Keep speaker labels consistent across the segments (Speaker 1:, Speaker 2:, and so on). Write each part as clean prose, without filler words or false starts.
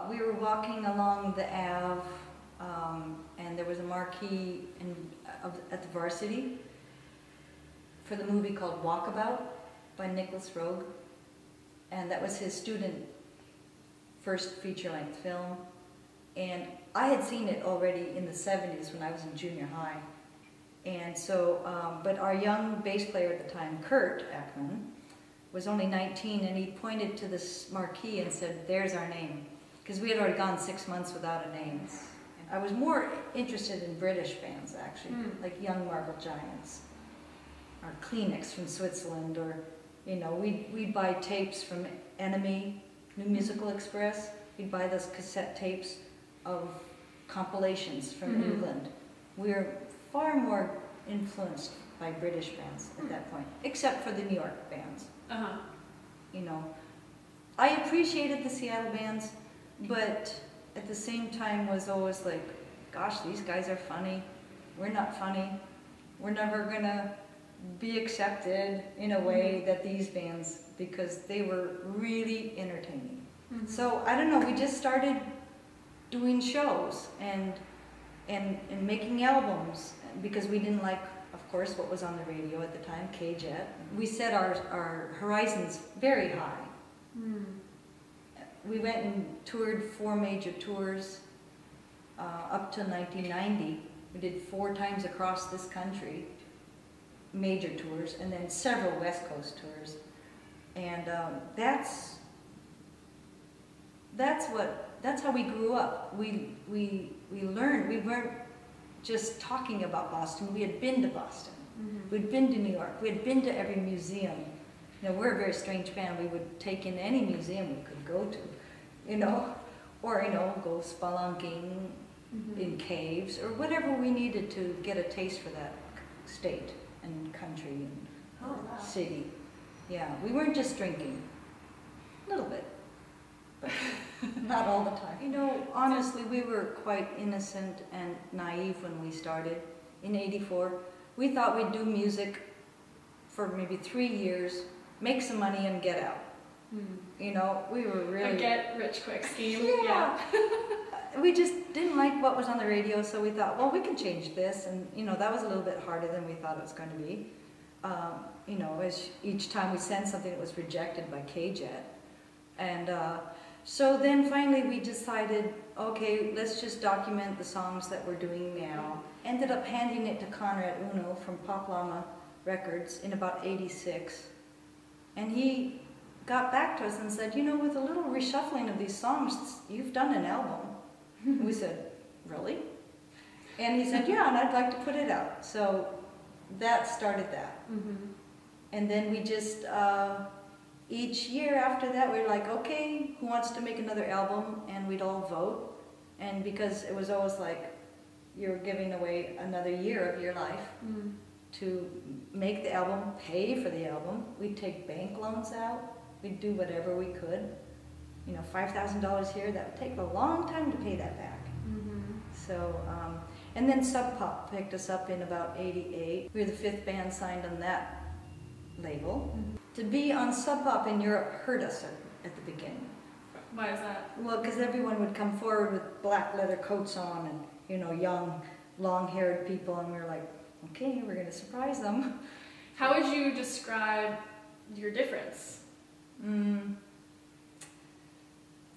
Speaker 1: We were walking along the Ave, and there was a marquee at the Varsity for the movie called Walkabout by Nicholas Roeg, and that was his student first feature-length film. And I had seen it already in the 70s when I was in junior high. And so, but our young bass player at the time, Kurt Ackman, was only 19, and he pointed to this marquee and said, "There's our name." Because we had already gone 6 months without a name. I was more interested in British bands, actually, like Young Marble Giants, or Kleenex from Switzerland, or, you know, we'd buy tapes from Enemy, New Musical Express. We'd buy those cassette tapes of compilations from England. We were far more influenced by British bands at that point, except for the New York bands. You know, I appreciated the Seattle bands, but at the same time was always like, gosh, these guys are funny. We're not funny. We're never gonna be accepted in a way that these bands, because they were really entertaining. So I don't know, we just started doing shows and making albums, because we didn't like, of course, what was on the radio at the time, K-Jet. We set our horizons very high. We went and toured 4 major tours up to 1990. We did 4 times across this country, major tours, and then several West Coast tours. And that's how we grew up. We learned. We weren't just talking about Boston. We had been to Boston. We'd been to New York. We had been to every museum. You know, we're a very strange band. We would take in any museum we could go to, you know, or, you know, go spelunking in caves, or whatever we needed to get a taste for that state and country and city. Yeah, we weren't just drinking. A little bit, but not all the time. You know, honestly, we were quite innocent and naive when we started in '84. We thought we'd do music for maybe 3 years, make some money, and get out. You know, we were really...
Speaker 2: A get-rich-quick scheme.
Speaker 1: Yeah. We just didn't like what was on the radio, so we thought, well, we can change this. And, you know, that was a little bit harder than we thought it was going to be. You know, as each time we sent something, it was rejected by K-Jet. And so then finally we decided, okay, let's just document the songs that we're doing now. Ended up handing it to Conrad Uno from Pop Llama Records in about '86. And he got back to us and said, you know, with a little reshuffling of these songs, you've done an album. And we said, really? And he said, yeah, and I'd like to put it out. So that started that. And then we just, each year after that, we were like, okay, who wants to make another album? And we'd all vote. And because it was always like, you're giving away another year of your life to make the album, pay for the album. We'd take bank loans out. We'd do whatever we could. You know, $5,000 here, that would take a long time to pay that back. So, and then Sub Pop picked us up in about '88. We were the 5th band signed on that label. To be on Sub Pop in Europe hurt us at the beginning.
Speaker 2: Why is that?
Speaker 1: Well, because everyone would come forward with black leather coats on and, you know, young, long-haired people, and we were like, okay, we're going to surprise them.
Speaker 2: How would you describe your difference?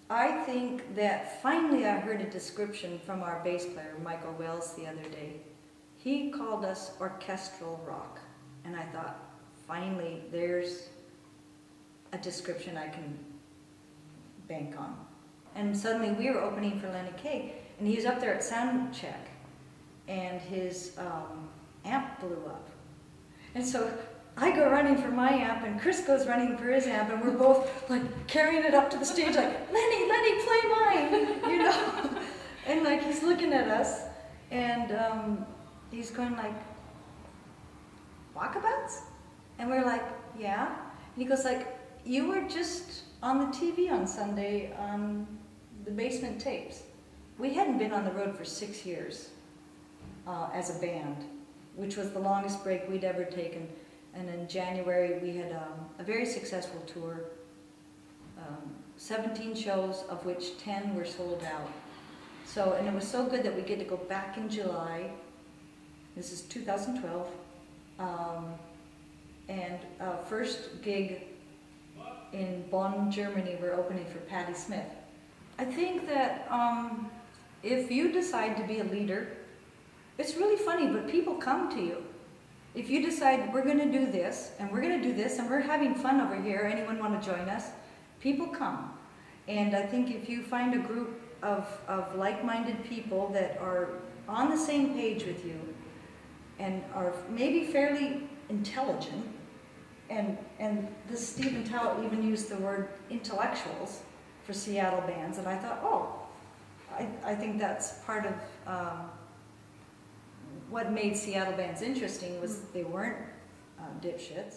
Speaker 1: I think that finally I heard a description from our bass player, Michael Wells, the other day. He called us orchestral rock. And I thought, finally, there's a description I can bank on. And suddenly we were opening for Lenny Kaye, and he was up there at sound check, and his amp blew up. And so I go running for my amp, and Chris goes running for his amp, and we're both like carrying it up to the stage like, Lenny, play mine, you know? And like he's looking at us, and he's going like, Walkabouts? And we're like, yeah. And he goes like, you were just on the TV on Sunday on the Basement Tapes. We hadn't been on the road for 6 years as a band, which was the longest break we'd ever taken. And in January we had a very successful tour 17 shows, of which 10 were sold out. So, and it was so good that we get to go back in July. This is 2012. And first gig in Bonn, Germany, we're opening for Patti Smith. I think that if you decide to be a leader, it's really funny, but people come to you. If you decide we're going to do this, and we're going to do this, and we're having fun over here, anyone want to join us? People come. And I think if you find a group of like-minded people that are on the same page with you and are maybe fairly intelligent, and this Stephen Towle even used the word intellectuals for Seattle bands, and I thought, oh, I think that's part of what made Seattle bands interesting was they weren't dipshits.